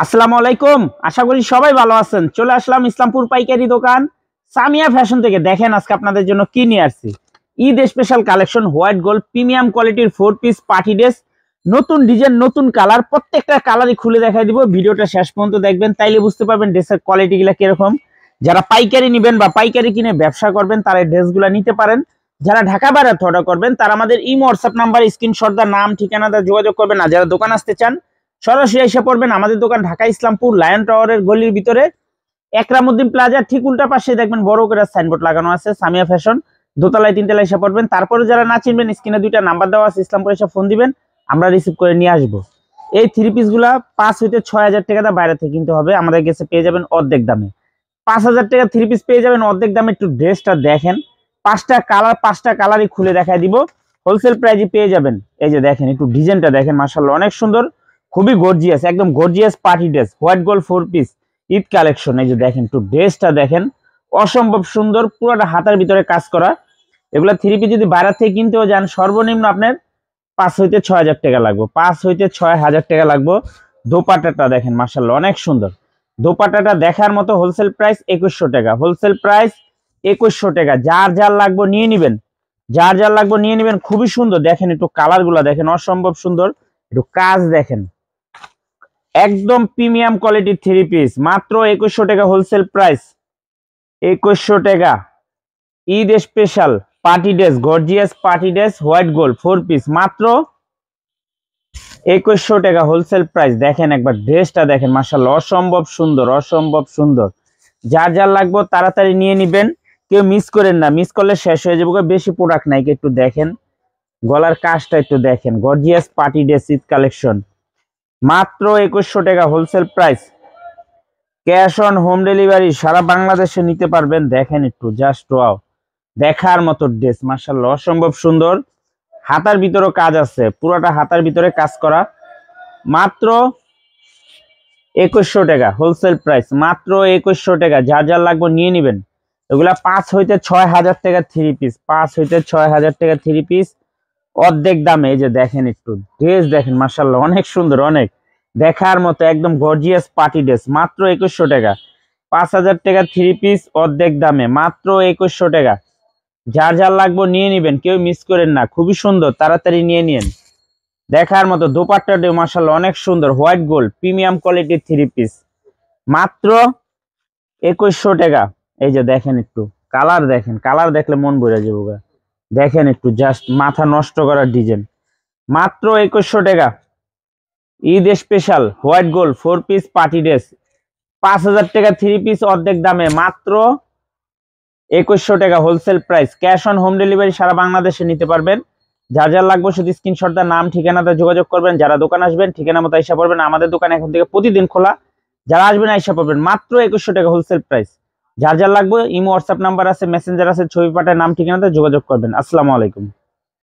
আসসালামু আলাইকুম। আশা করি সবাই ভালো আছেন। চলে আসলাম ইসলামপুর পাইকারি দোকান সামিয়া ফ্যাশন থেকে। দেখেন আজকে আপনাদের জন্য কি নিয়ে আসছি। Eid special collection, white gold premium কোয়ালিটির 4 পিস পার্টি ড্রেস, নতুন ডিজাইন, নতুন কালার, প্রত্যেকটা কালারই খুলে দেখাই দিব। ভিডিওটা শেষ পর্যন্ত দেখবেন, তাইলে বুঝতে পারবেন ড্রেসের কোয়ালিটিগুলো কিরকম। যারা পাইকারি নেবেন বা পাইকারি কিনে ব্যবসা করবেন তারা এই ড্রেসগুলো নিতে পারেন। যারা ঢাকা বাইরে অর্ডার করবেন তারা আমাদের ইমো হোয়াটসঅ্যাপ নাম্বার স্ক্রিনশট দা নাম ঠিকানাটা যোগাযোগ করবেন। না যারা দোকান আসতে চান সরাসরি এসে পড়বেন। আমাদের দোকান ঢাকা ইসলামপুর লায়ন টাওয়ারের গলির ভিতরে একরামউদ্দিন প্লাজার ঠিক উল্টা পাশে দেখবেন বড় করে সাইনবোর্ড লাগানো আছে সামিয়া ফ্যাশন। দোতলায় তিনতলায় এসে পড়বেন। তারপরে যারা না চিনবেন স্ক্রিনে দুইটা নাম্বার দেওয়া আছে, ইসলামপুরে এসে ফোন দিবেন, আমরা রিসিভ করে নিয়ে আসবো। এই থ্রি পিসগুলা 5 হইতে 6,000 টাকা দা বাইরে থেকে কিনতে হবে। আমাদের কাছে পেয়ে যাবেন অর্ধেক দামে। 5,000 টাকা থ্রি পিস পেয়ে যাবেন অর্ধেক দামে। একটু ড্রেসটা দেখেন, 5টা কালারই খুলে দেখায় দিব। হোলসেল প্রাইজে পেয়ে যাবেন। এই যে দেখেন, একটু ডিজাইনটা দেখেন, মাশাআল্লাহ অনেক সুন্দর, খুবই গর্জিয়াস, একদম gorgeous party dress, white gold 4 piece Eid collection. এই যে দেখেন, একটু ড্রেসটা দেখেন, অসম্ভব সুন্দর, পুরোটা হাতার ভিতরে কাজ করা। এগুলা থ্রি পিস যদি বাইরে থেকে কিনতেও যান সর্বনিম্ন আপনার 5 হইতে 6,000 টাকা লাগবে। 5 হইতে 6,000 টাকা লাগবে। দোপাট্টাটা দেখেন, মাশাআল্লাহ অনেক সুন্দর। দোপাট্টাটা দেখার মতো। হোলসেল প্রাইস 2100 টাকা। হোলসেল প্রাইস 2100 টাকা। যার যার লাগবে নিয়ে নিবেন, যার যার লাগবে নিয়ে নিবেন। খুবই সুন্দর দেখেন, একটু কালার গুলা দেখেন, অসম্ভব সুন্দর। একটু কাজ দেখেন, একদম প্রিমিয়াম কোয়ালিটির থ্রি পিস, মাত্র 2100 টাকা হোলসেল প্রাইস। 2100 টাকা Eid special party dress, gorgeous party dress, white gold 4 piece, মাত্র 2100 টাকা হোলসেল প্রাইস। দেখেন একবার ড্রেসটা দেখেন, মাশাআল্লাহ অসম্ভব সুন্দর, অসম্ভব সুন্দর। যার যার লাগবে তাড়াতাড়ি নিয়ে নিবেন, কেউ মিস করেন না, মিস করলে শেষ হয়ে যাবে। বেশি প্রোডাক্ট নাই, একটু দেখেন গলার কাজটা, একটু দেখেন, gorgeous party dress Eid collection, মাত্র 2100 টাকা wholesale price. Cash on home delivery সারা বাংলাদেশে নিতে পারবেন। দেখেন একটু জাস্ট ওয়াও, দেখার মতো ড্রেস, মাশাআল্লাহ অসম্ভব সুন্দর। হাতার ভিতরেও কাজ আছে, পুরোটা হাতার ভিতরে কাজ করা। মাত্র 2100 টাকা হোলসেল প্রাইস, মাত্র 2100 টাকা। যার যার লাগবে নিয়ে নিবেন। এগুলা 5 হইতে 6,000 টাকা থ্রি পিস, 5 হইতে 6,000 টাকা থ্রি পিস, অর্ধেক দামে। এই যে দেখেন, একটু ড্রেস দেখেন, মাশাআল্লাহ অনেক সুন্দর, অনেক দেখার মতো, একদম গর্জিয়াস পার্টি ড্রেস, মাত্র 2100 টাকা। 5,000 টাকা থ্রি পিস অর্ধেক দামে, মাত্র 2100 টাকা। যার যার লাগবে নিয়ে নিবেন, কেউ মিস করেন না, খুবই সুন্দর, তাড়াতাড়ি নিয়ে নিন। দেখার মতো দোপাট্টাটা মাশাআল্লাহ অনেক সুন্দর, হোয়াইট গোল্ড প্রিমিয়াম কোয়ালিটির থ্রি পিস, মাত্র 2100 টাকা। এই যে দেখেন, একটু কালার দেখেন, কালার দেখলে মন ভরে যাবে। দেখেন একটু জাস্ট মাথা নষ্ট করার ডিজাইন, মাত্র 2100 টাকা। Eid special white gold 4 piece party dress, 5,000 টাকা থ্রি পিস অর্ধেক দামে, মাত্র 2100 টাকা wholesale price. Cash on home delivery সারা বাংলাদেশে নিতে পারবেন। যার যার লাগবে শুধু স্ক্রিনশট দা নাম ঠিকানাতে যোগাযোগ করবেন। যারা দোকান আসবেন ঠিকানা মতো আইসা পড়বেন। আমাদের দোকান এখন থেকে প্রতিদিন খোলা। যারা আসবেন আইসা পড়বেন, মাত্র 2100 টাকা হোলসেল প্রাইস। যার যার লাগবে ইমো হোয়াটসঅ্যাপ নাম্বার আছে, মেসেঞ্জার আছে, ছবি পাঠায় নাম ঠিকানাতে যোগাযোগ করবেন। আসসালামু আলাইকুম।